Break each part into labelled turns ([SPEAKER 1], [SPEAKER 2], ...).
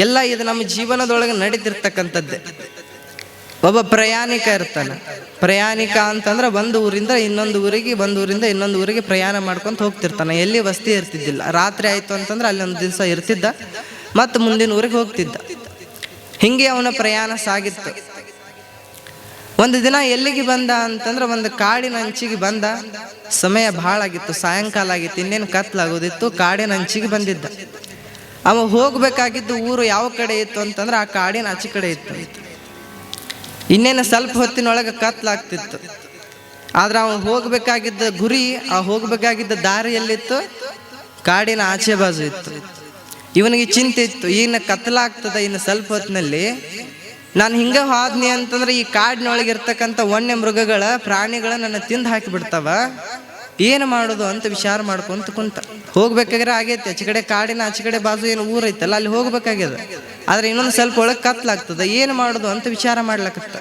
[SPEAKER 1] ಎಲ್ಲ ಇದು ನಮ್ಮ ಜೀವನದೊಳಗೆ ನಡೀತಿರ್ತಕ್ಕಂಥದ್ದೇ. ಒಬ್ಬ ಪ್ರಯಾಣಿಕ ಇರ್ತಾನೆ. ಪ್ರಯಾಣಿಕ ಅಂತಂದ್ರೆ ಒಂದು ಊರಿಂದ ಇನ್ನೊಂದು ಊರಿಗೆ, ಒಂದು ಊರಿಂದ ಇನ್ನೊಂದು ಊರಿಗೆ ಪ್ರಯಾಣ ಮಾಡ್ಕೊಂತ ಹೋಗ್ತಿರ್ತಾನೆ. ಎಲ್ಲಿ ವಸತಿ ಇರ್ತಿದ್ದಿಲ್ಲ. ರಾತ್ರಿ ಆಯಿತು ಅಂತಂದ್ರೆ ಅಲ್ಲಿ ಒಂದು ದಿವಸ ಇರ್ತಿದ್ದ, ಮತ್ತು ಮುಂದಿನ ಊರಿಗೆ ಹೋಗ್ತಿದ್ದ. ಹಿಂಗೆ ಅವನ ಪ್ರಯಾಣ ಸಾಗಿತ್ತು. ಒಂದು ದಿನ ಎಲ್ಲಿಗೆ ಬಂದ ಅಂತಂದ್ರೆ ಒಂದು ಕಾಡಿನ ಅಂಚಿಗೆ ಬಂದ. ಸಮಯ ಭಾಳ ಆಗಿತ್ತು, ಸಾಯಂಕಾಲ ಆಗಿತ್ತು, ಇನ್ನೇನು ಕತ್ಲಾಗೋದಿತ್ತು. ಕಾಡಿನ ಅಂಚಿಗೆ ಬಂದಿದ್ದ. ಅವ ಹೋಗ್ಬೇಕಾಗಿದ್ದು ಊರು ಯಾವ ಕಡೆ ಇತ್ತು ಅಂತಂದ್ರೆ ಆ ಕಾಡಿನ ಆಚೆ ಕಡೆ ಇತ್ತು. ಇನ್ನೇನು ಸ್ವಲ್ಪ ಹೊತ್ತಿನೊಳಗೆ ಕತ್ಲಾಗ್ತಿತ್ತು. ಆದ್ರೆ ಅವ ಹೋಗ್ಬೇಕಾಗಿದ್ದ ಗುರಿ, ಆ ಹೋಗ್ಬೇಕಾಗಿದ್ದ ದಾರಿ ಎಲ್ಲಿತ್ತು? ಕಾಡಿನ ಆಚೆ ಬಾಜು ಇತ್ತು. ಇವನಿಗೆ ಚಿಂತೆ ಇತ್ತು, ಇನ್ನು ಕತ್ಲಾಗ್ತದ, ಇನ್ನು ಸ್ವಲ್ಪ ಹೊತ್ತಿನಲ್ಲಿ ನಾನು ಹಿಂಗೆ ಹೋದ್ನಿ ಅಂತಂದ್ರೆ ಈ ಕಾಡಿನೊಳಗೆ ಇರ್ತಕ್ಕಂಥ ವನ್ಯ ಮೃಗಗಳ ಪ್ರಾಣಿಗಳ ನನ್ನ ತಿಂದು ಹಾಕಿಬಿಡ್ತಾವ, ಏನು ಮಾಡೋದು ಅಂತ ವಿಚಾರ ಮಾಡ್ಕೊಂತ ಕುಂತ. ಹೋಗ್ಬೇಕಾದ್ರೆ ಆಗೈತೆ, ಆಚೆ ಕಡೆ ಕಾಡಿನ ಆಚೆ ಕಡೆ ಬಾಜು ಏನು ಊರೈತಲ್ಲ ಅಲ್ಲಿ ಹೋಗ್ಬೇಕಾಗ್ಯದ. ಆದ್ರೆ ಇನ್ನೊಂದು ಸ್ವಲ್ಪ ಒಳಗೆ ಕತ್ಲಾಗ್ತದ, ಏನು ಮಾಡೋದು ಅಂತ ವಿಚಾರ ಮಾಡ್ಲಕತ್ತ.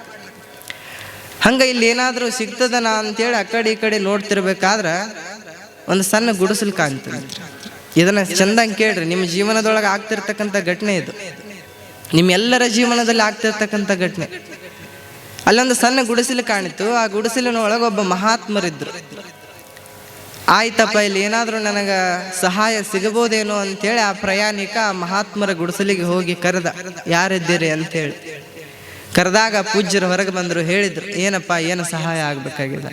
[SPEAKER 1] ಹಂಗೆ ಇಲ್ಲಿ ಏನಾದರೂ ಸಿಗ್ತದನ ಅಂತೇಳಿ ಆ ಕಡೆ ಈ ಕಡೆ ನೋಡ್ತಿರ್ಬೇಕಾದ್ರೆ ಒಂದು ಸಣ್ಣ ಗುಡಿಸಲು ಕಾಣ್ತದೆ. ಇದನ್ನ ಚಂದಂಗೆ ಕೇಳ್ರಿ, ನಿಮ್ಮ ಜೀವನದೊಳಗೆ ಆಗ್ತಿರ್ತಕ್ಕಂಥ ಘಟನೆ ಇದು. ನಿಮ್ಮೆಲ್ಲರ ಜೀವನದಲ್ಲಿ ಆಗ್ತಿರ್ತಕ್ಕಂಥ ಘಟನೆ. ಅಲ್ಲೊಂದು ಸಣ್ಣ ಗುಡಿಸಲು ಕಾಣಿತು. ಆ ಗುಡಿಸಲಿನ ಒಳಗೆ ಒಬ್ಬ ಮಹಾತ್ಮರಿದ್ರು. ಆಯ್ತಪ್ಪ, ಇಲ್ಲಿ ಏನಾದರೂ ನನಗೆ ಸಹಾಯ ಸಿಗಬಹುದೇನೋ ಅಂತೇಳಿ ಆ ಪ್ರಯಾಣಿಕ ಆ ಮಹಾತ್ಮರ ಗುಡಿಸಲಿಗೆ ಹೋಗಿ ಕರೆದ. ಯಾರಿದ್ದೀರಿ ಅಂತೇಳಿ ಕರೆದಾಗ ಪೂಜ್ಯರು ಹೊರಗೆ ಬಂದರು. ಹೇಳಿದ್ರು, ಏನಪ್ಪ, ಏನು ಸಹಾಯ ಆಗಬೇಕಾಗಿದೆ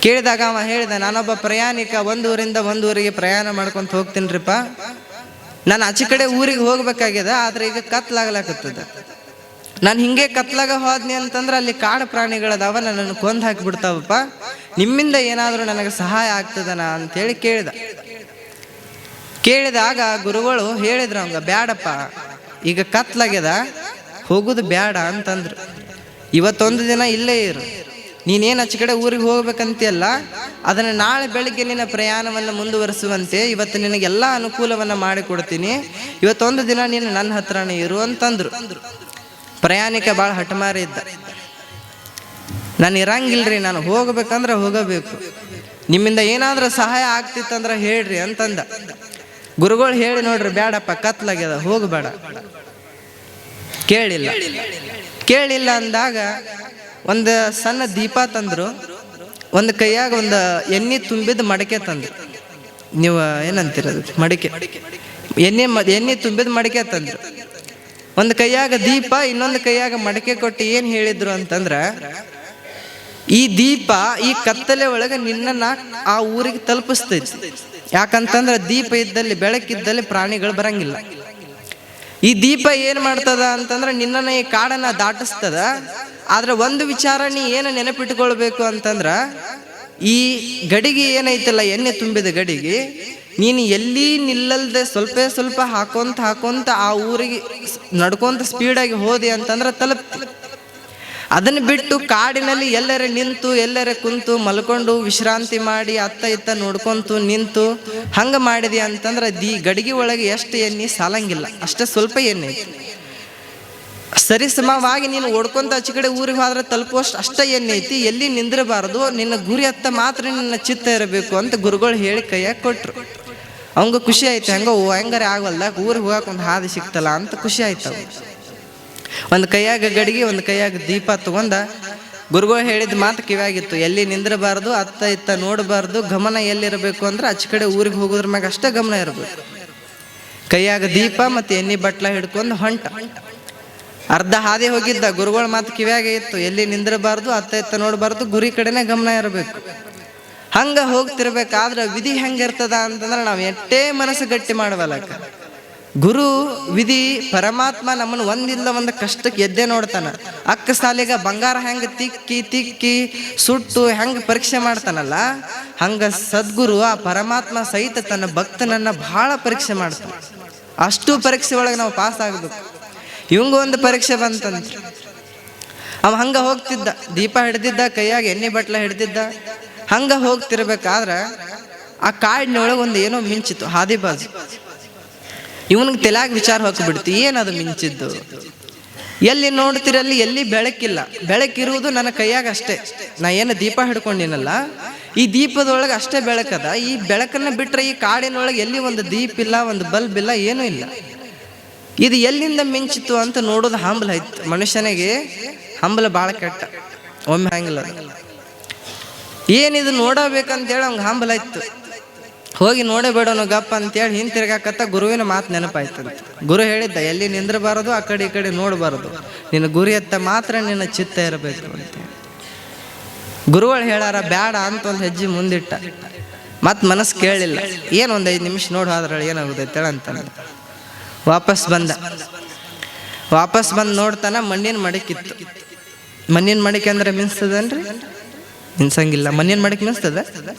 [SPEAKER 1] ಕೇಳಿದಾಗ ಅವ ಹೇಳಿದ, ನಾನೊಬ್ಬ ಪ್ರಯಾಣಿಕ, ಒಂದು ಊರಿಂದ ಒಂದು ಊರಿಗೆ ಪ್ರಯಾಣ ಮಾಡ್ಕೊಂತ ಹೋಗ್ತೀನಿರಿಪ್ಪ. ನಾನು ಆಚೆ ಕಡೆ ಊರಿಗೆ ಹೋಗ್ಬೇಕಾಗ್ಯದ, ಆದ್ರೆ ಈಗ ಕತ್ಲಾಗ್ಲಾಕತ್ತದ. ನಾನು ಹಿಂಗೆ ಕತ್ಲಾಗ ಹೋದ್ನಿ ಅಂತಂದ್ರೆ ಅಲ್ಲಿ ಕಾಡು ಪ್ರಾಣಿಗಳದಾವ, ನನ್ನನ್ನು ಕೊಂದು ಹಾಕಿಬಿಡ್ತಾವಪ್ಪ. ನಿಮ್ಮಿಂದ ಏನಾದರೂ ನನಗೆ ಸಹಾಯ ಆಗ್ತದನ ಅಂತೇಳಿ ಕೇಳಿದಾಗ ಗುರುಗಳು ಹೇಳಿದ್ರು ಅವಂಗ, ಬ್ಯಾಡಪ್ಪ, ಈಗ ಕತ್ಲಾಗ್ಯದ, ಹೋಗುದು ಬ್ಯಾಡ ಅಂತಂದ್ರು. ಇವತ್ತೊಂದು ದಿನ ಇಲ್ಲೇ ಇರು. ನೀನೇನು ಆಚೆ ಕಡೆ ಊರಿಗೆ ಹೋಗ್ಬೇಕಂತೆಯಲ್ಲ, ಅದನ್ನು ನಾಳೆ ಬೆಳಿಗ್ಗೆ ನಿನ್ನ ಪ್ರಯಾಣವನ್ನು ಮುಂದುವರಿಸುವಂತೆ ಇವತ್ತು ನಿನಗೆಲ್ಲ ಅನುಕೂಲವನ್ನು ಮಾಡಿಕೊಡ್ತೀನಿ. ಇವತ್ತೊಂದು ದಿನ ನೀನು ನನ್ನ ಹತ್ರನೇ ಇರು ಅಂತಂದ್ರು. ಪ್ರಯಾಣಿಕ ಭಾಳ ಹಠಮಾರಿ ಇದ್ದ. ನಾನು ಇರಂಗಿಲ್ರಿ, ನಾನು ಹೋಗ್ಬೇಕಂದ್ರೆ ಹೋಗಬೇಕು, ನಿಮ್ಮಿಂದ ಏನಾದರೂ ಸಹಾಯ ಆಗ್ತಿತ್ತಂದ್ರೆ ಹೇಳ್ರಿ ಅಂತಂದ. ಗುರುಗಳು ಹೇಳಿ ನೋಡ್ರಿ, ಬ್ಯಾಡಪ್ಪ, ಕತ್ಲಾಗ್ಯದ, ಹೋಗಬೇಡ. ಕೇಳಿಲ್ಲ ಅಂದಾಗ ಒಂದು ಸಣ್ಣ ದೀಪ ತಂದ್ರು. ಒಂದು ಕೈಯಾಗ ಒಂದು ಎಣ್ಣೆ ತುಂಬಿದ ಮಡಿಕೆ ತಂದ್ರು. ನೀವು ಏನಂತೀರದು? ಮಡಿಕೆ, ಎಣ್ಣೆ ತುಂಬಿದ ಮಡಿಕೆ ತಂದ್ರು. ಒಂದು ಕೈಯಾಗ ದೀಪ, ಇನ್ನೊಂದು ಕೈಯಾಗ ಮಡಿಕೆ ಕೊಟ್ಟು ಏನು ಹೇಳಿದ್ರು ಅಂತಂದ್ರ, ಈ ದೀಪ ಈ ಕತ್ತಲೆ ಒಳಗೆ ನಿನ್ನನ್ನ ಆ ಊರಿಗೆ ತಲುಪಿಸ್ತೈತಿ. ಯಾಕಂತಂದ್ರೆ ದೀಪ ಇದ್ದಲ್ಲಿ, ಬೆಳಕಿದ್ದಲ್ಲಿ ಪ್ರಾಣಿಗಳು ಬರಂಗಿಲ್ಲ. ಈ ದೀಪ ಏನ್ ಮಾಡ್ತದ ಅಂತಂದ್ರೆ ನಿನ್ನನ್ನ ಈ ಕಾಡನ್ನ ದಾಟಿಸ್ತದ. ಆದ್ರೆ ಒಂದು ವಿಚಾರ ನೀ ಏನು ನೆನಪಿಟ್ಕೊಳ್ಬೇಕು ಅಂತಂದ್ರ, ಈ ಗಡಿಗೆ ಏನೈತಲ್ಲ, ಎಣ್ಣೆ ತುಂಬಿದ ಗಡಿಗೆ, ನೀನು ಎಲ್ಲಿ ನಿಲ್ಲಲ್ದೆ ಸ್ವಲ್ಪ ಹಾಕೊಂತ ಆ ಊರಿಗೆ ನಡ್ಕೊಂತ ಸ್ಪೀಡಾಗಿ ಹೋದೆ ಅಂತಂದ್ರೆ ತಲುಪ್ತಿ. ಅದನ್ನು ಬಿಟ್ಟು ಕಾಡಿನಲ್ಲಿ ಎಲ್ಲರೇ ನಿಂತು, ಎಲ್ಲರೇ ಕುಂತು ಮಲ್ಕೊಂಡು ವಿಶ್ರಾಂತಿ ಮಾಡಿ ಅತ್ತ ಇತ್ತ ನೋಡ್ಕೊಂತು ನಿಂತು ಹಂಗೆ ಮಾಡಿದೆ ಅಂತಂದ್ರೆ ಗಡಿಗೆ ಒಳಗೆ ಎಷ್ಟು ಎಣ್ಣೆ ಸಾಲಂಗಿಲ್ಲ, ಅಷ್ಟೇ ಸ್ವಲ್ಪ ಎಣ್ಣೆ ಐತಿ. ಸರಿಸಮವಾಗಿ ನೀನು ಓಡ್ಕೊಂತ ಆಚೆ ಕಡೆ ಊರಿಗೆ ಹೋದ್ರೆ ತಲುಪುವಷ್ಟು ಅಷ್ಟೇ ಎಣ್ಣೆ ಐತಿ. ಎಲ್ಲಿ ನಿಂದಿರಬಾರ್ದು, ನಿನ್ನ ಗುರಿ ಹತ್ತ ಮಾತ್ರ ನಿನ್ನ ಚಿತ್ತ ಇರಬೇಕು ಅಂತ ಗುರುಗಳು ಹೇಳಿ ಕೈಯಾಗ ಕೊಟ್ರು. ಅವಂಗ ಖುಷಿ ಆಯ್ತು. ಹೆಂಗಾರೆ ಆಗವಲ್ದ, ಊರಿಗೆ ಹೋಗಕ್ಕೆ ಒಂದು ಹಾದಿ ಸಿಕ್ತಲ್ಲ ಅಂತ ಖುಷಿ ಆಯ್ತು. ಒಂದು ಕೈಯಾಗ ಗಡಿಗೆ, ಒಂದು ಕೈಯಾಗ ದೀಪ ತಗೊಂಡ. ಗುರುಗಳು ಹೇಳಿದ ಮಾತು ಕಿವಿಯಾಗಿತ್ತು, ಎಲ್ಲಿ ನಿಂದಿರಬಾರ್ದು, ಅತ್ತ ಇತ್ತ ನೋಡಬಾರ್ದು, ಗಮನ ಎಲ್ಲಿರಬೇಕು ಅಂದ್ರೆ ಆಚೆ ಕಡೆ ಊರಿಗೆ ಹೋಗೋದ್ರ ಮ್ಯಾಗ ಅಷ್ಟೇ ಗಮನ ಇರಬೇಕು. ಕೈಯಾಗ ದೀಪ ಮತ್ತು ಎಣ್ಣೆ ಬಟ್ಲ ಹಿಡ್ಕೊಂಡು ಹೊಂಟ. ಅರ್ಧ ಹಾದಿ ಹೋಗಿದ್ದ. ಗುರುಗಳ ಮಾತು ಕಿವಿಯಾಗ ಇತ್ತು, ಎಲ್ಲಿ ನಿಂದಿರಬಾರ್ದು, ಅತ್ತ ಇತ್ತ ನೋಡಬಾರ್ದು, ಗುರಿ ಕಡೆನೇ ಗಮನ ಇರಬೇಕು. ಹಂಗ ಹೋಗ್ತಿರ್ಬೇಕಾದ್ರೆ ವಿಧಿ ಹೆಂಗಿರ್ತದ ಅಂತಂದ್ರೆ ನಾವು ಎಷ್ಟೇ ಮನಸ್ಸು ಗಟ್ಟಿ ಮಾಡವಲ್ಲಕ್ಕ, ಗುರು ವಿಧಿ ಪರಮಾತ್ಮ ನಮ್ಮನ್ನು ಒಂದಿಲ್ಲ ಒಂದು ಕಷ್ಟಕ್ಕೆ ಎದ್ದೇ ನೋಡ್ತಾನ. ಅಕ್ಕ ಸಾಲಿಗ ಬಂಗಾರ ಹೆಂಗೆ ತಿಕ್ಕಿ ಸುಟ್ಟು ಹೆಂಗೆ ಪರೀಕ್ಷೆ ಮಾಡ್ತಾನಲ್ಲ, ಹಂಗ ಸದ್ಗುರು ಆ ಪರಮಾತ್ಮ ಸಹಿತ ತನ್ನ ಭಕ್ತನನ್ನ ಬಹಳ ಪರೀಕ್ಷೆ ಮಾಡ್ತಾನೆ. ಅಷ್ಟು ಪರೀಕ್ಷೆ ಒಳಗೆ ನಾವು ಪಾಸ್ ಆಗಬೇಕು. ಇವಂಗ ಒಂದು ಪರೀಕ್ಷೆ ಬಂತಂದ್ರೆ ಅವ ಹಂಗ ಹೋಗ್ತಿದ್ದ, ದೀಪ ಹಿಡ್ದಿದ್ದ, ಕೈಯಾಗ ಎಣ್ಣೆ ಬಟ್ಲ ಹಿಡ್ದಿದ್ದ. ಹಂಗ ಹೋಗ್ತಿರ್ಬೇಕಾದ್ರೆ ಆ ಕಾಡಿನೊಳಗೆ ಒಂದು ಏನೋ ಮಿಂಚಿತ್ತು ಹಾದಿ ಬಾಜು. ಇವನಿಗೆ ತಲೆಯಾಗ ವಿಚಾರ ಹೋಗ್ಬಿಡ್ತು, ಏನದು ಮಿಂಚಿದ್ದು? ಎಲ್ಲಿ ನೋಡ್ತಿರಲ್ಲಿ ಎಲ್ಲಿ ಬೆಳಕಿಲ್ಲ. ಬೆಳಕಿರುವುದು ನನ್ನ ಕೈಯಾಗ ಅಷ್ಟೇ. ನಾ ಏನು ದೀಪ ಹಿಡ್ಕೊಂಡಿನಲ್ಲ, ಈ ದೀಪದೊಳಗೆ ಅಷ್ಟೇ ಬೆಳಕದ. ಈ ಬೆಳಕನ್ನ ಬಿಟ್ರೆ ಈ ಕಾಡಿನೊಳಗೆ ಎಲ್ಲಿ ಒಂದು ದೀಪ ಇಲ್ಲ, ಒಂದು ಬಲ್ಬ್ ಇಲ್ಲ, ಏನೂ ಇಲ್ಲ. ಇದು ಎಲ್ಲಿಂದ ಮಿಂಚಿತು ಅಂತ ನೋಡೋದು ಹಂಬಲ ಆಯ್ತು ಮನುಷ್ಯನಿಗೆ. ಹಂಬಲ ಭಾಳ ಕೆಟ್ಟ. ಒಮ್ಮೆ ಹಂಗಿಲ್ಲ, ಏನಿದು ನೋಡಬೇಕಂತೇಳಿ ಅವ್ಗೆ ಹಂಬಲ ಆಯ್ತು. ಹೋಗಿ ನೋಡೇ ಬಿಡೋನು ಗಪ್ಪ ಅಂತೇಳಿ ಹಿಂತಿರ್ಗಾಕತ್ತ ಗುರುವಿನ ಮಾತು ನೆನಪಾಯ್ತಂತ. ಗುರು ಹೇಳಿದ್ದ, ಎಲ್ಲಿ ನಿಂದ್ರಬಾರದು, ಆ ಕಡೆ ಈ ಕಡೆ ನೋಡಬಾರದು, ನಿನ್ನ ಗುರಿಯತ್ತ ಮಾತ್ರ ನಿನ್ನ ಚಿತ್ತ ಇರಬೇಕು ಅಂತ. ಗುರುಗಳು ಹೇಳಾರ ಬ್ಯಾಡ ಅಂತ ಒಂದು ಹೆಜ್ಜೆ ಮುಂದಿಟ್ಟ. ಮತ್ತು ಮನಸ್ಸು ಕೇಳಲಿಲ್ಲ, ಏನು ಒಂದು 5 ನಿಮಿಷ ನೋಡು ಅದ್ರಲ್ಲಿ ಏನಾಗುದೈತೇಳ ಅಂತ. ವಾಪಸ್ ಬಂದು ನೋಡ್ತಾನ, ಮಣ್ಣಿನ ಮಡಕಿತ್ತು. ಮಣ್ಣಿನ ಮಡಿಕೆ ಅಂದ್ರೆ ಮಿನ್ಸ್ತದನ್ರಿ? ಮಿನ್ಸಂಗಿಲ್ಲ. ಮಣ್ಣಿನ ಮಡಿಕೆ ಮಿನ್ಸ್ತದ?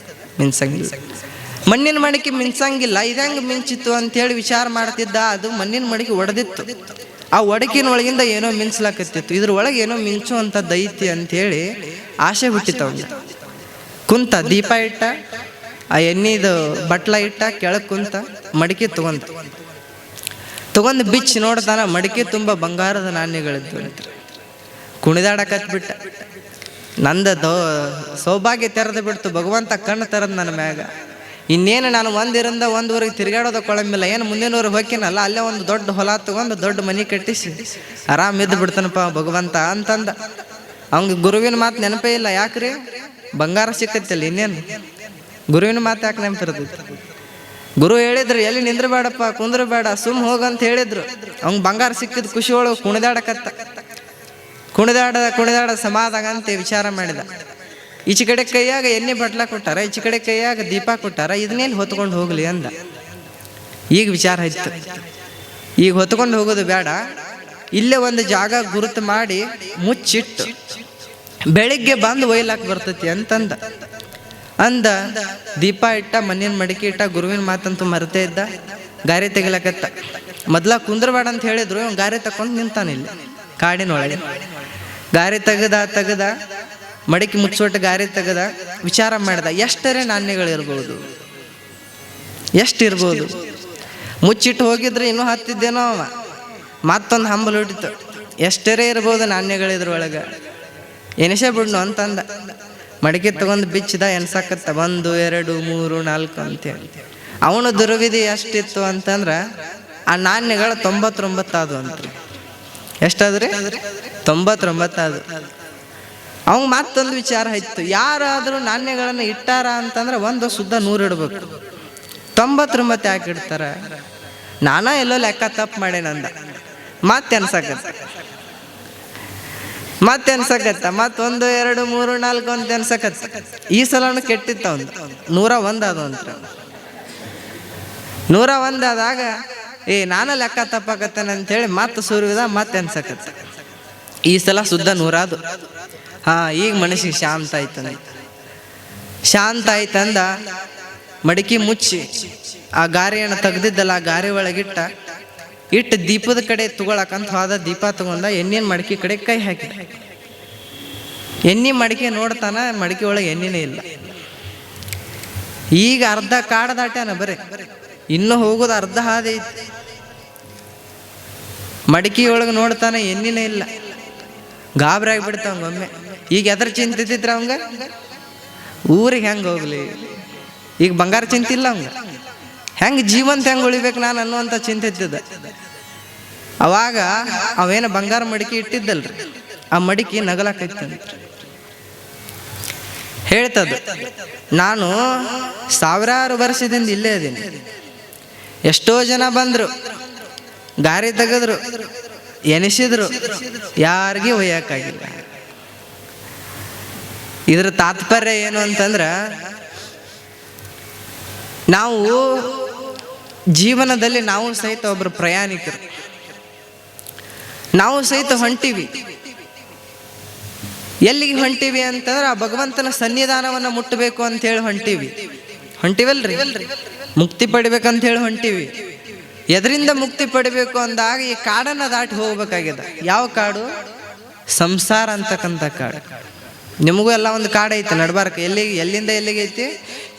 [SPEAKER 1] ಮಿನ್ಸಂಗಿಲ್ಲ. ಮಣ್ಣಿನ ಮಡಿಕೆ ಮಿನ್ಸಂಗಿಲ್ಲ, ಇದಂಗೆ ಮಿಂಚಿತ್ತು ಅಂತೇಳಿ ವಿಚಾರ ಮಾಡ್ತಿದ್ದ. ಅದು ಮಣ್ಣಿನ ಮಡಿಕೆ ಒಡೆದಿತ್ತು. ಆ ಒಡಕಿನ ಒಳಗಿಂದ ಏನೋ ಮಿಂಚ್ಲಾಕತ್ತಿತ್ತು. ಇದ್ರೊಳಗೆ ಏನೋ ಮಿಂಚುವಂಥದ್ದು ಐತಿ ಅಂಥೇಳಿ ಆಸೆ ಹುಟ್ಟಿತ್ತವನ್ನ. ಕುಂತ ದೀಪ ಇಟ್ಟ, ಆ ಎಣ್ಣೆದು ಬಟ್ಲ ಇಟ್ಟ, ಕೆಳಗೆ ಕುಂತ ಮಡಿಕೆ ತಗೊಂಡು ಬಿಚ್ಚಿ ನೋಡ್ತಾನ. ಮಡಿಕೆ ತುಂಬ ಬಂಗಾರದ ನಾಣ್ಯಗಳಿದ್ದು. ಕುಣಿದಾಡಕತ್ಬಿಟ್ಟ. ನಂದ ಸೌಭಾಗ್ಯ ತೆರೆದು ಬಿಡ್ತು, ಭಗವಂತ ಕಣ್ಣು ತೆರೆದು ನನ್ನ ಮ್ಯಾಗ. ಇನ್ನೇನು ನಾನು ಒಂದು ಊರಿಗೆ ತಿರುಗಾಡೋದ ಕೊಳಂಬಿಲ್ಲ. ಏನು ಮುಂದಿನವ್ರಿಗೆ ಹೋಗ್ತೀನಲ್ಲ, ಅಲ್ಲೇ ಒಂದು ದೊಡ್ಡ ಹೊಲ ತಗೊಂಡು ದೊಡ್ಡ ಮನೆ ಕಟ್ಟಿಸಿ ಆರಾಮ್ ಇದ್ದು ಬಿಡ್ತಾನಪ್ಪ ಭಗವಂತ ಅಂತಂದ. ಅವ್ಗೆ ಗುರುವಿನ ಮಾತು ನೆನಪೇ ಇಲ್ಲ. ಯಾಕ್ರಿ? ಬಂಗಾರ ಸಿಕ್ಕತ್ತಿಲ್ಲ, ಇನ್ನೇನು ಗುರುವಿನ ಮಾತು ಯಾಕೆ ನೆನಪಿರ್ತೈತಿ? ಗುರು ಹೇಳಿದ್ರು, ಎಲ್ಲಿ ನಿಂದ್ರಬೇಡಪ್ಪ, ಕುಂದ್ರಬೇಡ, ಸುಮ್ ಹೋಗಂತ ಹೇಳಿದ್ರು. ಅವ್ಗೆ ಬಂಗಾರ ಸಿಕ್ಕಿದ ಖುಷಿ ಒಳಗೆ ಕುಣಿದಾಡಕತ್ತ. ಕುಣಿದಾಡ ಸಮಾಧಾನ ವಿಚಾರ ಮಾಡಿದ. ಈಚೆ ಕಡೆ ಕೈಯಾಗ ಎಣ್ಣೆ ಬಟ್ಲ ಕೊಟ್ಟಾರ, ಈಚೆ ಕಡೆ ಕೈಯಾಗ ದೀಪ ಕೊಟ್ಟಾರ, ಇದನ್ನೇನು ಹೊತ್ಕೊಂಡು ಹೋಗ್ಲಿ ಅಂದ. ಈಗ ವಿಚಾರ ಆಯ್ತು, ಈಗ ಹೊತ್ಕೊಂಡು ಹೋಗೋದು ಬೇಡ, ಇಲ್ಲೇ ಒಂದು ಜಾಗ ಗುರುತು ಮಾಡಿ ಮುಚ್ಚಿಟ್ಟು ಬೆಳಿಗ್ಗೆ ಬಂದು ಒಯ್ಲಾಕ್ ಬರ್ತೈತಿ ಅಂತಂದ. ದೀಪ ಇಟ್ಟ, ಮಣ್ಣಿನ ಮಡಿಕೆ ಇಟ್ಟ, ಗುರುವಿನ ಮಾತಂತೂ ಮರೆತೇ ಇದ್ದ. ಗಾರಿ ತೆಗಿಲಕತ್ತ. ಮೊದ್ಲ ಕುಂದ್ರಬೇಡ ಅಂತ ಹೇಳಿದ್ರು, ಗಾರಿ ತಕೊಂಡು ನಿಂತಾನಿಲ್ಲ ಕಾಡಿನೊಳಗೆ. ಗಾರಿ ತೆಗದ ಮಡಿಕೆ ಮುಚ್ಚೋಟ ಗಾರಿ ತೆಗದ ವಿಚಾರ ಮಾಡಿದ, ಎಷ್ಟರೇ ನಾಣ್ಯಗಳಿರ್ಬೋದು, ಎಷ್ಟಿರ್ಬೋದು. ಮುಚ್ಚಿಟ್ಟು ಹೋಗಿದ್ರೆ ಇನ್ನೂ ಹತ್ತಿದ್ದೇನೋ ಅವ. ಮತ್ತೊಂದು ಹಂಬಲು ಹುಟ್ಟಿತು, ಎಷ್ಟರೇ ಇರ್ಬೋದು ನಾಣ್ಯಗಳಿದ್ರೊಳಗೆ, ಎನಿಸೇ ಬಿಡ್ನು ಅಂತಂದ. ಮಡಿಕೆ ತಗೊಂಡು ಬಿಚ್ಚಿದ, ಎನ್ಸಾಕತ್ತ 1 2 3 4 ಅಂತೇಳಿ. ಅವನು ದುರ್ವಿಧಿ ಎಷ್ಟಿತ್ತು ಅಂತಂದ್ರೆ, ಆ ನಾಣ್ಯಗಳು 99 ಆದವು ಅಂತ. ಎಷ್ಟಾದ್ರಿ? 99 ಆದವು. ಅವಂಗೆ ಮತ್ತೊಂದು ವಿಚಾರ ಆಯ್ತು, ಯಾರಾದರೂ ನಾಣ್ಯಗಳನ್ನು ಇಟ್ಟಾರ ಅಂತಂದ್ರೆ ಒಂದು ಶುದ್ಧ 100 ಇಡ್ಬೇಕು, 99 ಯಾಕೆ ಇಡ್ತಾರ? ನಾನಾ ಎಲ್ಲೋ ಲೆಕ್ಕ ತಪ್ಪು ಮಾಡೇನಂದ. ಮತ್ತೆ ಅನ್ಸಕತ್ತ, ಮತ್ತೆ 1 2 3 4 ಅಂತ ಅನ್ಸಕತ್ತ. ಈ ಸಲನು ಕೆಟ್ಟಿತ್ತ ಒಂದು 101 ಅದು ಅಂತ. 101 ಆದಾಗ ನಾನ ಲೆಕ್ಕ ತಪ್ಪಾಕತ್ತೇನೆ ಅಂತೇಳಿ ಮತ್ತೆ ಸುರುವಿದ, ಮತ್ತೆ ಅನ್ಸಕತ್ತ. ಈ ಸಲ ಶುದ್ಧ 100 ಅದು. ಈಗ ಮನಸ್ಸಿಗೆ ಶಾಂತ ಆಯ್ತಂದ. ಮಡಿಕೆ ಮುಚ್ಚಿ ಆ ಗಾರಿಯನ್ನು ತೆಗ್ದಿದ್ದಲ್ಲ, ಆ ಗಾರಿ ಒಳಗಿಟ್ಟ. ದೀಪದ ಕಡೆ ತಗೊಳಕಂತ ಹೋದ. ದೀಪ ತಗೊಂಡ, ಎಣ್ಣಿನ ಮಡಿಕೆ ಕಡೆ ಕೈ ಹಾಕಿ. ಎಣ್ಣೆ ಮಡಿಕೆ ನೋಡ್ತಾನ, ಮಡಿಕೆ ಒಳಗೆ ಎಣ್ಣೆನೇ ಇಲ್ಲ. ಈಗ ಅರ್ಧ ಕಾಡ ದಾಟ್ಯಾನ, ಬರೀ ಇನ್ನು ಹೋಗೋದು ಅರ್ಧ ಹಾದಿ ಐತಿ. ಮಡಿಕೆ ಒಳಗೆ ನೋಡ್ತಾನ, ಎಣ್ಣೆನೇ ಇಲ್ಲ. ಗಾಬರಿ ಆಗಿಬಿಡ್ತಾವಂಗೊಮ್ಮೆ. ಈಗ ಎದ್ರ ಚಿಂತಿದ್ರ ಅವಂಗ? ಊರಿಗೆ ಹೆಂಗೆ ಹೋಗ್ಲಿ? ಈಗ ಬಂಗಾರ ಚಿಂತಿಲ್ಲ ಅವಂಗ. ಹೆಂಗೆ ಜೀವಂತ ಹೆಂಗೆ ಉಳಿಬೇಕು ನಾನು ಅನ್ನುವಂಥ ಚಿಂತೆ ಇದ್ದಿದ್ದ. ಅವಾಗ ಅವೇನು ಬಂಗಾರ ಮಡಿಕೆ ಇಟ್ಟಿದ್ದಲ್ರಿ, ಆ ಮಡಿಕೆ ನಗಲಾಕೈತಂತ. ಹೇಳ್ತದ, ನಾನು 1000 ವರ್ಷದಿಂದ ಇಲ್ಲೇ ಇದ್ದೀನಿ. ಎಷ್ಟೋ ಜನ ಬಂದರು, ಗಾರಿ ತೆಗೆದ್ರು, ಎನಿಸಿದ್ರು, ಯಾರಿಗೂ ಒಯ್ಯಕ್ಕಾಗಿಲ್ಲ. ಇದ್ರ ತಾತ್ಪರ್ಯ ಏನು ಅಂತಂದ್ರೆ, ನಾವು ಜೀವನದಲ್ಲಿ ನಾವು ಸಹಿತ ಒಬ್ಬರು ಪ್ರಯಾಣಿಕರು. ನಾವು ಸಹಿತ ಹೊಂಟಿವಿ. ಎಲ್ಲಿಗೆ ಹೊಂಟಿವಿ ಅಂತಂದ್ರೆ, ಆ ಭಗವಂತನ ಸನ್ನಿಧಾನವನ್ನು ಮುಟ್ಟಬೇಕು ಅಂತೇಳಿ ಹೊಂಟಿವಲ್ರಿ. ಮುಕ್ತಿ ಪಡಿಬೇಕಂತ ಹೇಳಿ ಹೊಂಟಿವಿ. ಎದರಿಂದ ಮುಕ್ತಿ ಪಡಿಬೇಕು ಅಂದಾಗ ಈ ಕಾಡನ್ನ ದಾಟಿ ಹೋಗ್ಬೇಕಾಗಿದೆ. ಯಾವ ಕಾಡು? ಸಂಸಾರ ಅಂತಕ್ಕಂಥ ಕಾಡು. ನಿಮಗೂ ಎಲ್ಲ ಒಂದು ಕಾಡು ಐತೆ ನಡ್ಬಾರ್ಕ. ಎಲ್ಲಿಂದ ಎಲ್ಲಿಗೆ ಐತಿ?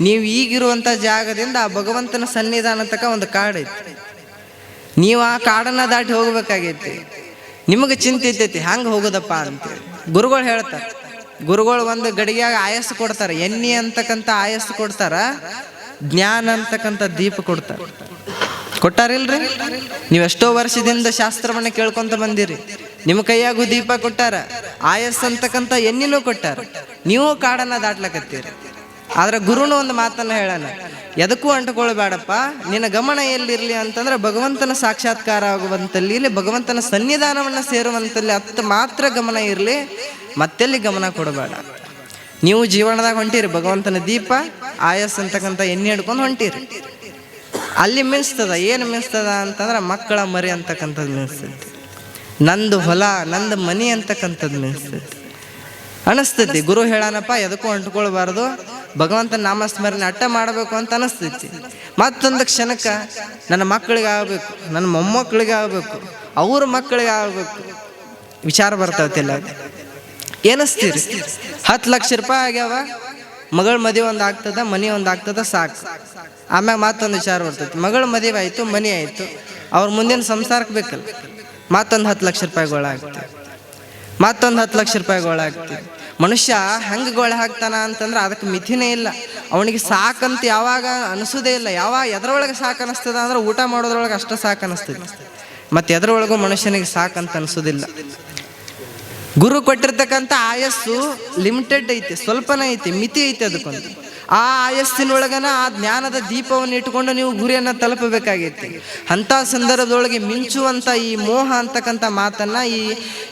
[SPEAKER 1] ನೀವು ಈಗಿರುವಂಥ ಜಾಗದಿಂದ ಆ ಭಗವಂತನ ಸನ್ನಿಧಾನ ತಕ್ಕ ಒಂದು ಕಾಡು ಐತಿ. ನೀವು ಆ ಕಾಡನ್ನ ದಾಟಿ ಹೋಗ್ಬೇಕಾಗೈತಿ. ನಿಮಗೆ ಚಿಂತೆ ಇರ್ತೈತಿ, ಹಂಗೆ ಹೋಗೋದಪ್ಪ ಅಂತೇಳಿ ಗುರುಗಳು ಹೇಳ್ತಾರೆ. ಗುರುಗಳು ಒಂದು ಗಡಿಗೆಯಾಗ ಆಯಸ್ಸು ಕೊಡ್ತಾರೆ, ಎಣ್ಣೆ ಅಂತಕ್ಕಂಥ ಆಯಸ್ಸು ಕೊಡ್ತಾರ, ಜ್ಞಾನ ಅಂತಕ್ಕಂಥ ದೀಪ ಕೊಡ್ತಾರೆ. ಕೊಟ್ಟಾರಿಲ್ರಿ? ನೀವೆಷ್ಟೋ ವರ್ಷದಿಂದ ಶಾಸ್ತ್ರವನ್ನ ಕೇಳ್ಕೊಂತ ಬಂದಿರಿ. ನಿಮ್ಮ ಕೈಯಾಗೂ ದೀಪ ಕೊಟ್ಟಾರ, ಆಯಸ್ ಅಂತಕ್ಕಂಥ ಎಣ್ಣಿನೂ ಕೊಟ್ಟಾರ. ನೀವು ಕಾಡನ್ನ ದಾಟ್ಲಕತ್ತೀರಿ. ಆದ್ರೆ ಗುರುನು ಒಂದು ಮಾತನ್ನ ಹೇಳೋಣ, ಎದಕ್ಕೂ ಅಂಟುಕೊಳ್ಬೇಡಪ್ಪ, ನಿನ್ನ ಗಮನ ಎಲ್ಲಿರ್ಲಿ ಅಂತಂದ್ರೆ ಭಗವಂತನ ಸಾಕ್ಷಾತ್ಕಾರ ಆಗುವಂತಲ್ಲಿ, ಇಲ್ಲಿ ಭಗವಂತನ ಸನ್ನಿಧಾನವನ್ನ ಸೇರುವಂತಲ್ಲಿ ಅತ್ತ ಮಾತ್ರ ಗಮನ ಇರಲಿ, ಮತ್ತೆಲ್ಲಿ ಗಮನ ಕೊಡಬೇಡ. ನೀವು ಜೀವನದಾಗ ಹೊಂಟಿರಿ, ಭಗವಂತನ ದೀಪ ಆಯಸ್ ಅಂತಕ್ಕಂಥ ಎಣ್ಣೆ ಹಿಡ್ಕೊಂಡು ಹೊಂಟಿರಿ. ಅಲ್ಲಿ ಮಿನ್ಸ್ತದ, ಏನು ಮಿನ್ಸ್ತದ ಅಂತಂದ್ರೆ ಮಕ್ಕಳ ಮರಿ ಅಂತಕ್ಕಂಥದ್ದು ಮಿನ್ಸ್ತೈತಿ, ನಂದು ಹೊಲ ನಂದು ಮನಿ ಅಂತಕ್ಕಂಥದ್ದು ಮಿನ್ಸ್ತೈತಿ. ಅನಿಸ್ತೈತಿ ಗುರು ಹೇಳಾನಪ್ಪ ಎದಕ್ಕೂ ಅಂಟ್ಕೊಳ್ಬಾರ್ದು, ಭಗವಂತನ ನಾಮಸ್ಮರಣೆ ಅಟ್ಟ ಮಾಡಬೇಕು ಅಂತ ಅನಿಸ್ತೈತಿ. ಮತ್ತೊಂದು ಕ್ಷಣಕ್ಕೆ ನನ್ನ ಮಕ್ಕಳಿಗೆ ಆಗಬೇಕು, ನನ್ನ ಮೊಮ್ಮಕ್ಕಳಿಗೆ ಆಗಬೇಕು, ಅವ್ರ ಮಕ್ಕಳಿಗೆ ಆಗಬೇಕು ವಿಚಾರ ಬರ್ತಾವತ್ತಿಲ್ಲ. ಏನಿಸ್ತೀರಿ? 10 ಲಕ್ಷ ರೂಪಾಯಿ ಆಗ್ಯಾವ, ಮಗಳ ಮದುವೆ ಒಂದು ಆಗ್ತದ, ಮನಿ ಒಂದು ಆಗ್ತದ, ಸಾಕು. ಆಮ್ಯಾಗ ಮತ್ತೊಂದು ವಿಚಾರ ಬರ್ತೈತಿ, ಮಗಳ ಮದುವೆ ಆಯಿತು, ಮನಿ ಆಯಿತು, ಅವ್ರ ಮುಂದಿನ ಸಂಸಾರಕ್ಕೆ ಬೇಕಲ್ಲ, ಮತ್ತೊಂದು 10 ಲಕ್ಷ ರೂಪಾಯಿಗಳಾಗ್ತದೆ, ಮತ್ತೊಂದು 10 ಲಕ್ಷ ರೂಪಾಯಿಗಳಾಗ್ತದೆ. ಮನುಷ್ಯ ಹೆಂಗೆ ಗೋಳೆ ಹಾಕ್ತಾನ ಅಂತಂದ್ರೆ ಅದಕ್ಕೆ ಮಿತಿನೇ ಇಲ್ಲ. ಅವನಿಗೆ ಸಾಕಂತ ಯಾವಾಗ ಅನಿಸೋದೇ ಇಲ್ಲ. ಎದ್ರೊಳಗೆ ಸಾಕು ಅನಿಸ್ತದ ಅಂದ್ರೆ ಊಟ ಮಾಡೋದ್ರೊಳಗೆ ಅಷ್ಟು ಸಾಕು ಅನಿಸ್ತದೆ, ಮತ್ತು ಎದ್ರೊಳಗೂ ಮನುಷ್ಯನಿಗೆ ಸಾಕಂತ ಅನಿಸೋದಿಲ್ಲ. ಗುರು ಕೊಟ್ಟಿರ್ತಕ್ಕಂಥ ಆಯಸ್ಸು ಲಿಮಿಟೆಡ್ ಐತಿ, ಸ್ವಲ್ಪನೇ ಐತಿ, ಮಿತಿ ಐತಿ ಅದಕ್ಕೊಂದು. ಆ ಆಯಸ್ಸಿನೊಳಗನ ಆ ಜ್ಞಾನದ ದೀಪವನ್ನು ಇಟ್ಕೊಂಡು ನೀವು ಗುರಿಯನ್ನು ತಲುಪಬೇಕಾಗೈತಿ. ಅಂಥ ಸಂದರ್ಭದೊಳಗೆ ಮಿಂಚುವಂಥ ಈ ಮೋಹ ಅಂತಕ್ಕಂಥ ಮಾತನ್ನು,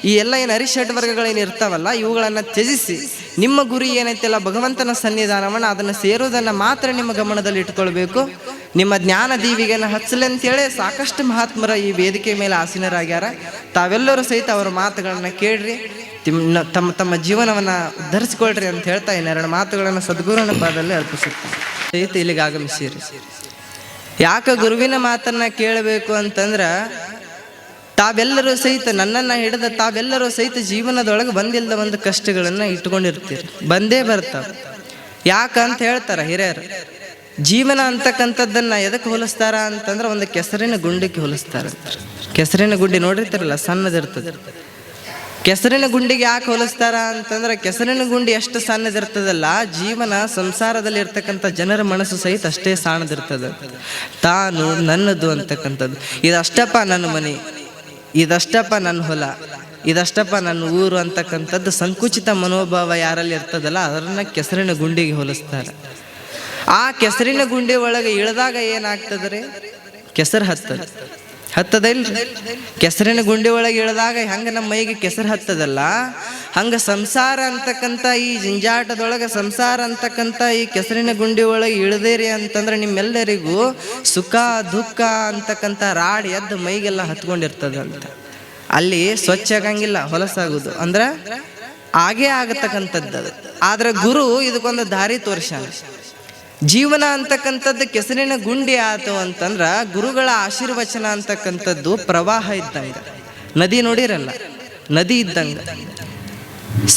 [SPEAKER 1] ಈ ಎಲ್ಲ ಏನು ಅರಿಷಡ್ ವರ್ಗಗಳೇನು ಇರ್ತಾವಲ್ಲ, ಇವುಗಳನ್ನು ತ್ಯಜಿಸಿ ನಿಮ್ಮ ಗುರಿ ಏನೈತಿಲ್ಲ ಭಗವಂತನ ಸನ್ನಿಧಾನವನ್ನು ಅದನ್ನು ಸೇರುವುದನ್ನು ಮಾತ್ರ ನಿಮ್ಮ ಗಮನದಲ್ಲಿ ಇಟ್ಕೊಳ್ಬೇಕು. ನಿಮ್ಮ ಜ್ಞಾನ ದೀವಿಗೆನ ಹಚ್ಚಲಿ ಅಂತೇಳಿ ಸಾಕಷ್ಟು ಮಹಾತ್ಮರ ಈ ವೇದಿಕೆ ಮೇಲೆ ಆಸೀನರಾಗ್ಯಾರ. ತಾವೆಲ್ಲರೂ ಸಹಿತ ಅವರ ಮಾತುಗಳನ್ನು ಕೇಳ್ರಿ, ತಮ್ಮ ತಮ್ಮ ಜೀವನವನ್ನು ಉದ್ಧರಿಸಿಕೊಳ್ರಿ ಅಂತ ಹೇಳ್ತಾ ಇನ್ನೆರಡು ಮಾತುಗಳನ್ನು ಸದ್ಗುರುವಿನ ಪಾದದಲ್ಲಿ ಅರ್ಪಿಸುತ್ತೆ. ಸಹಿತ ಇಲ್ಲಿಗೆ ಆಗಮಿಸಿರಿ. ಯಾಕೆ ಗುರುವಿನ ಮಾತನ್ನ ಕೇಳಬೇಕು ಅಂತಂದ್ರೆ, ತಾವೆಲ್ಲರೂ ಸಹಿತ ನನ್ನನ್ನು ಹಿಡಿದ ತಾವೆಲ್ಲರೂ ಸಹಿತ ಜೀವನದೊಳಗೆ ಬಂದಿಲ್ಲದ ಒಂದು ಕಷ್ಟಗಳನ್ನು ಇಟ್ಕೊಂಡಿರ್ತೀರಿ, ಬಂದೇ ಬರ್ತಾವೆ. ಯಾಕಂತ ಹೇಳ್ತಾರೆ ಹಿರಿಯರು. ಜೀವನ ಅಂತಕ್ಕಂಥದ್ದನ್ನ ಎದಕ್ಕೆ ಹೋಲಿಸ್ತಾರ ಅಂತಂದ್ರೆ ಒಂದು ಕೆಸರಿನ ಗುಂಡಿಗೆ ಹೋಲಿಸ್ತಾರೆ. ಕೆಸರಿನ ಗುಂಡಿ ನೋಡಿರ್ತಾರಲ್ಲ, ಸಣ್ಣದಿರ್ತದೆ. ಕೆಸರಿನ ಗುಂಡಿಗೆ ಯಾಕೆ ಹೋಲಿಸ್ತಾರ ಅಂತಂದ್ರೆ, ಕೆಸರಿನ ಗುಂಡಿ ಎಷ್ಟು ಸಣ್ಣದಿರ್ತದಲ್ಲ, ಜೀವನ ಸಂಸಾರದಲ್ಲಿ ಇರ್ತಕ್ಕಂಥ ಜನರ ಮನಸ್ಸು ಸಹಿತ ಅಷ್ಟೇ ಸಣ್ಣದಿರ್ತದೆ. ತಾನು ನನ್ನದು ಅಂತಕ್ಕಂಥದ್ದು, ಇದಷ್ಟಪ್ಪ ನನ್ನ ಮನೆ, ಇದಷ್ಟಪ್ಪ ನನ್ನ ಹೊಲ, ಇದಷ್ಟಪ್ಪ ನನ್ನ ಊರು ಅಂತಕ್ಕಂಥದ್ದು ಸಂಕುಚಿತ ಮನೋಭಾವ ಯಾರಲ್ಲಿ ಇರ್ತದಲ್ಲ, ಅದನ್ನ ಕೆಸರಿನ ಗುಂಡಿಗೆ ಹೋಲಿಸ್ತಾರೆ. ಆ ಕೆಸರಿನ ಗುಂಡಿ ಒಳಗೆ ಇಳಿದಾಗ ಏನಾಗ್ತದ್ರಿ? ಕೆಸರು ಹತ್ತದ ಇಲ್ರಿ? ಕೆಸರಿನ ಗುಂಡಿ ಒಳಗೆ ಇಳಿದಾಗ ಹೆಂಗೆ ನಮ್ಮ ಮೈಗೆ ಕೆಸರು ಹತ್ತದಲ್ಲ, ಹಂಗೆ ಸಂಸಾರ ಅಂತಕ್ಕಂಥ ಈ ಜಂಜಾಟದೊಳಗೆ, ಸಂಸಾರ ಅಂತಕ್ಕಂಥ ಈ ಕೆಸರಿನ ಗುಂಡಿ ಒಳಗೆ ಇಳಿದೇರಿ ಅಂತಂದ್ರೆ ನಿಮ್ಮೆಲ್ಲರಿಗೂ ಸುಖ ದುಃಖ ಅಂತಕ್ಕಂಥ ರಾಡಿ ಎದ್ದು ಮೈಗೆಲ್ಲ ಹತ್ಕೊಂಡಿರ್ತದಂತ. ಅಲ್ಲಿ ಸ್ವಚ್ಛ ಆಗಂಗಿಲ್ಲ, ಹೊಲಸಾಗುದು ಅಂದ್ರೆ ಹಾಗೇ ಆಗತಕ್ಕಂಥದ್ದು. ಆದ್ರೆ ಗುರು ಇದಕ್ಕೊಂದು ದಾರಿ ತೋರ್ಸಾನ. ಜೀವನ ಅಂತಕ್ಕಂಥದ್ದು ಕೆಸರಿನ ಗುಂಡಿ ಆಯ್ತು ಅಂತಂದ್ರೆ, ಗುರುಗಳ ಆಶೀರ್ವಚನ ಅಂತಕ್ಕಂಥದ್ದು ಪ್ರವಾಹ ಇದ್ದಂಗೆ, ನದಿ ನೋಡಿರಲ್ಲ, ನದಿ ಇದ್ದಂಗೆ.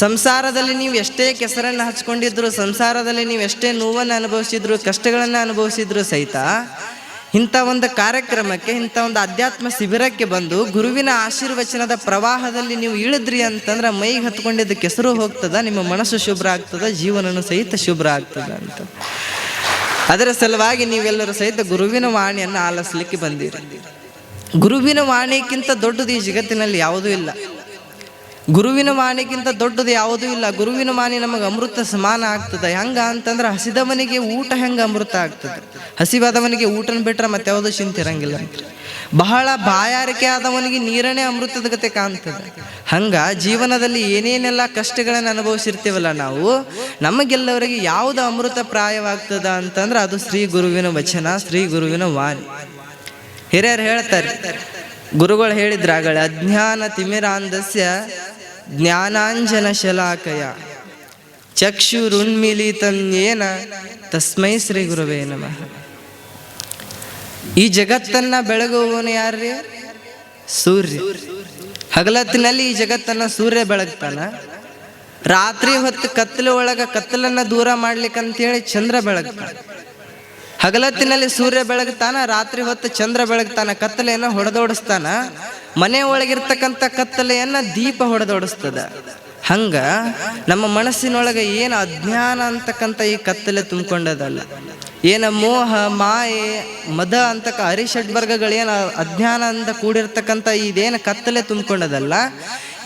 [SPEAKER 1] ಸಂಸಾರದಲ್ಲಿ ನೀವು ಎಷ್ಟೇ ಕೆಸರನ್ನು ಹಚ್ಕೊಂಡಿದ್ರು, ಸಂಸಾರದಲ್ಲಿ ನೀವು ಎಷ್ಟೇ ನೋವನ್ನು ಅನುಭವಿಸಿದ್ರು, ಕಷ್ಟಗಳನ್ನು ಅನುಭವಿಸಿದ್ರು ಸಹಿತ ಇಂಥ ಒಂದು ಕಾರ್ಯಕ್ರಮಕ್ಕೆ, ಇಂಥ ಒಂದು ಅಧ್ಯಾತ್ಮ ಶಿಬಿರಕ್ಕೆ ಬಂದು ಗುರುವಿನ ಆಶೀರ್ವಚನದ ಪ್ರವಾಹದಲ್ಲಿ ನೀವು ಇಳಿದ್ರಿ ಅಂತಂದ್ರೆ ಮೈಗೆ ಹತ್ಕೊಂಡಿದ್ದ ಕೆಸರು ಹೋಗ್ತದ, ನಿಮ್ಮ ಮನಸ್ಸು ಶುಭ್ರ ಆಗ್ತದ, ಜೀವನನು ಸಹಿತ ಶುಭ್ರ ಆಗ್ತದ ಅಂತ. ಅದರ ಸಲುವಾಗಿ ನೀವೆಲ್ಲರೂ ಸಹಿತ ಗುರುವಿನ ವಾಣಿಯನ್ನು ಆಲಿಸ್ಲಿಕ್ಕೆ ಬಂದಿರಿ. ಗುರುವಿನ ವಾಣಿಗಿಂತ ದೊಡ್ಡದು ಈ ಜಗತ್ತಿನಲ್ಲಿ ಯಾವುದೂ ಇಲ್ಲ. ಗುರುವಿನ ವಾಣಿಗಿಂತ ದೊಡ್ಡದು ಯಾವುದೂ ಇಲ್ಲ. ಗುರುವಿನ ವಾಣಿ ನಮಗೆ ಅಮೃತ ಸಮಾನ ಆಗ್ತದೆ. ಹೆಂಗ ಅಂತಂದ್ರೆ, ಹಸಿದವನಿಗೆ ಊಟ ಹೆಂಗೆ ಅಮೃತ ಆಗ್ತದೆ, ಹಸಿವಾದವನಿಗೆ ಊಟನ ಬಿಟ್ರೆ ಮತ್ತೆ ಯಾವುದೂ ಚಿಂತಿರಂಗಿಲ್ಲ ಅಂತ. ಬಹಳ ಬಾಯಾರಿಕೆ ಆದವನಿಗೆ ನೀರನೇ ಅಮೃತದ ಗತೆ ಕಾಣ್ತದೆ. ಹಂಗ ಜೀವನದಲ್ಲಿ ಏನೇನೆಲ್ಲ ಕಷ್ಟಗಳನ್ನು ಅನುಭವಿಸಿರ್ತೀವಲ್ಲ ನಾವು, ನಮಗೆಲ್ಲವರಿಗೆ ಯಾವುದು ಅಮೃತ ಪ್ರಾಯವಾಗ್ತದ ಅಂತಂದ್ರೆ ಅದು ಶ್ರೀ ಗುರುವಿನ ವಚನ, ಶ್ರೀ ಗುರುವಿನ ವಾಣಿ. ಹಿರಿಯರು ಹೇಳ್ತಾರೆ, ಗುರುಗಳು ಹೇಳಿದ್ರಾಗಳ, ಅಜ್ಞಾನ ತಿಮಿರಾಂಧಸ್ಯ ಜ್ಞಾನಾಂಜನ ಶಲಾಕಯ ಚಕ್ಷುರುನ್ಮಿಲಿತನ್ಯೇನ ತಸ್ಮೈ ಶ್ರೀ ಗುರುವೇ ನಮಃ. ಈ ಜಗತ್ತನ್ನ ಬೆಳಗುವವನು ಯಾರ್ರಿ? ಸೂರ್ಯ. ಹಗಲತ್ತಿನಲ್ಲಿ ಈ ಜಗತ್ತನ್ನ ಸೂರ್ಯ ಬೆಳಗ್ತಾನ. ರಾತ್ರಿ ಹೊತ್ತು ಕತ್ತಲ ಒಳಗ ಕತ್ತಲನ್ನ ದೂರ ಮಾಡ್ಲಿಕ್ಕಂತೇಳಿ ಚಂದ್ರ ಬೆಳಗ್ತಾನ. ಹಗಲತ್ತಿನಲ್ಲಿ ಸೂರ್ಯ ಬೆಳಗ್ತಾನ, ರಾತ್ರಿ ಹೊತ್ತು ಚಂದ್ರ ಬೆಳಗ್ತಾನ. ಕತ್ತಲೆಯನ್ನ ಹೊಡೆದೋಡಿಸ್ತಾನ. ಮನೆ ಒಳಗಿರ್ತಕ್ಕಂಥ ಕತ್ತಲೆಯನ್ನ ದೀಪ ಹೊಡೆದೋಡಿಸ್ತದ. ಹಂಗ ನಮ್ಮ ಮನಸ್ಸಿನೊಳಗೆ ಏನು ಅಜ್ಞಾನ ಅಂತಕ್ಕಂಥ ಈ ಕತ್ತಲೆ ತುಂಬಿಕೊಂಡದಲ್ಲ, ಏನ ಮೋಹ ಮಾಯೆ ಮದ ಅಂತಕ್ಕ ಅರಿಷಡ್ವರ್ಗಗಳೇನು ಅಜ್ಞಾನ ಅಂತ ಕೂಡಿರ್ತಕ್ಕಂಥ ಇದೇನು ಕತ್ತಲೆ ತುಂಬಿಕೊಂಡದಲ್ಲ,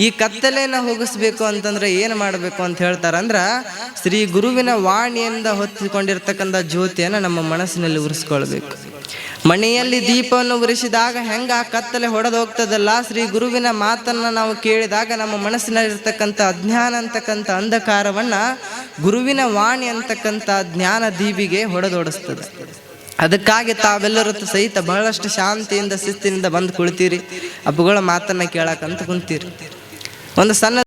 [SPEAKER 1] ಈ ಕತ್ತಲೆನ ಹೋಗಿಸ್ಬೇಕು ಅಂತಂದ್ರೆ ಏನು ಮಾಡಬೇಕು ಅಂತ ಹೇಳ್ತಾರಂದ್ರ, ಶ್ರೀ ಗುರುವಿನ ವಾಣಿಯಿಂದ ಹೊತ್ತಿಕೊಂಡಿರ್ತಕ್ಕಂಥ ಜ್ಯೋತಿಯನ್ನು ನಮ್ಮ ಮನಸ್ಸಿನಲ್ಲಿ ಉರಿಸ್ಕೊಳ್ಬೇಕು. ಮನೆಯಲ್ಲಿ ದೀಪವನ್ನು ಉರಿಸಿದಾಗ ಹೆಂಗ ಆ ಕತ್ತಲೆ ಹೊಡೆದು ಹೋಗ್ತದಲ್ಲ, ಶ್ರೀ ಗುರುವಿನ ಮಾತನ್ನ ನಾವು ಕೇಳಿದಾಗ ನಮ್ಮ ಮನಸ್ಸಿನಲ್ಲಿರ್ತಕ್ಕಂಥ ಅಜ್ಞಾನ ಅಂತಕ್ಕಂಥ ಅಂಧಕಾರವನ್ನ ಗುರುವಿನ ವಾಣಿ ಅಂತಕ್ಕಂಥ ಜ್ಞಾನ ದೀಪಿಗೆ ಹೊಡೆದೋಡಿಸ್ತದೆ. ಅದಕ್ಕಾಗಿ ತಾವೆಲ್ಲರೂ ಸಹಿತ ಬಹಳಷ್ಟು ಶಾಂತಿಯಿಂದ ಶಿಸ್ತಿನಿಂದ ಬಂದು ಕುಳಿತೀರಿ, ಅಪ್ಪುಗಳ ಮಾತನ್ನ ಕೇಳಕಂತ ಕುಂತೀರಿ. ಒಂದು ಸಣ್ಣ